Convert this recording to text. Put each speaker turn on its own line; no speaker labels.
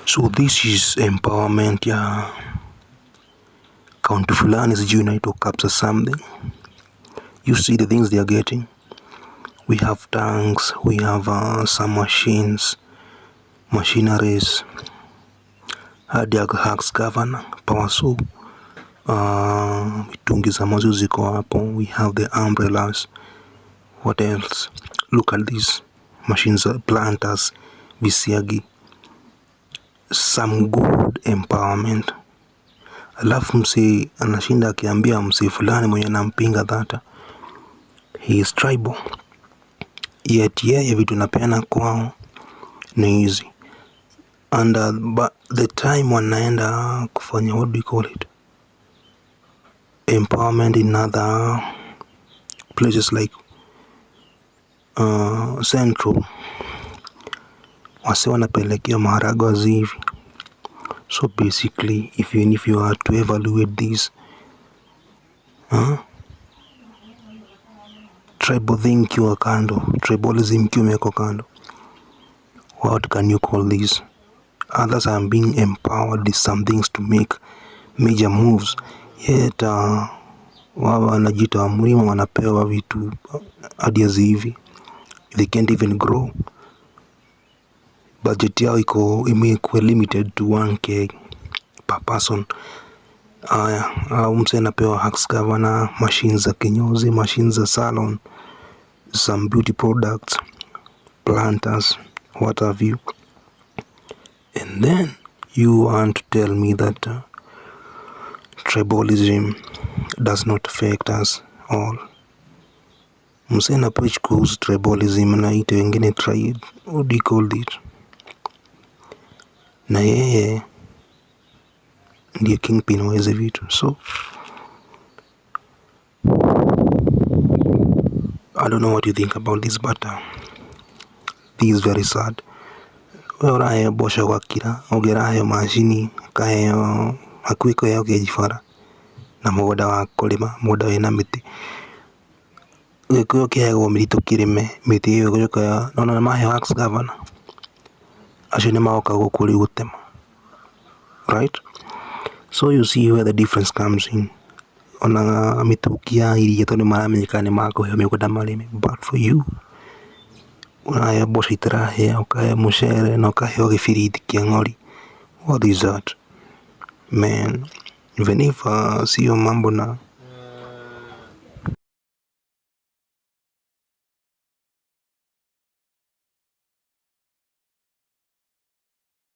So this is empowerment ya kaunti fulani, sijui inaitwa Kapsa something. You see the things they are getting. We have tanks, we have some machineries, Hacks governor, power so mitungi za maji ziko hapo. We have the umbrellas. What else? Look at these machines, planters, visiagi. Some good empowerment. Alafu msi anashinda akiambia msi fulani mwenye anampinga that he is tribal, yet yeye vitu napeana kwao ni easy. And but the time wanaenda kufanya, what do you call it, empowerment in other places like Central, wase wanapelekea maharagwe hivi. So basically, if you are to evaluate this tribal thing kiwa kando, tribalism kiwa meko kando, what can you call this? Others are being empowered with some things to make major moves, yet wao wanajita wa mlima wanapewa vitu ideas hivi. They can't even grow. Budget yao imekuwa limited to 1k per person. Mse anapewa Hacks governor, machines za kinyozi, machines za salon, some beauty products, planters, what have you. And then you want to tell me that tribalism does not affect us all. Mse na preach kuhusu tribalism na ite wengine tribe, what do you call it? Na yeye ndiye kingpin wa hizi vitu. So I don't know what you think about this, but this is very sad. Wewe bosha kwa kila ogerayo mashini kayo akwiko yao kejifara na mugoda wa kulima muda wina miti gikuyo kiego mirito kirime miti iyo guka nona mahe Hacks governor acio ni maoka gukuri gutema, right? So you see where the difference comes in. Ona mitukia iria tondu maramenyeka ni makuhe miguda marime, but for you unaya bosha itarahe ukahe mushere na ukahe gibiriti kia ng'ori. What is that, man? Even if sio mambo na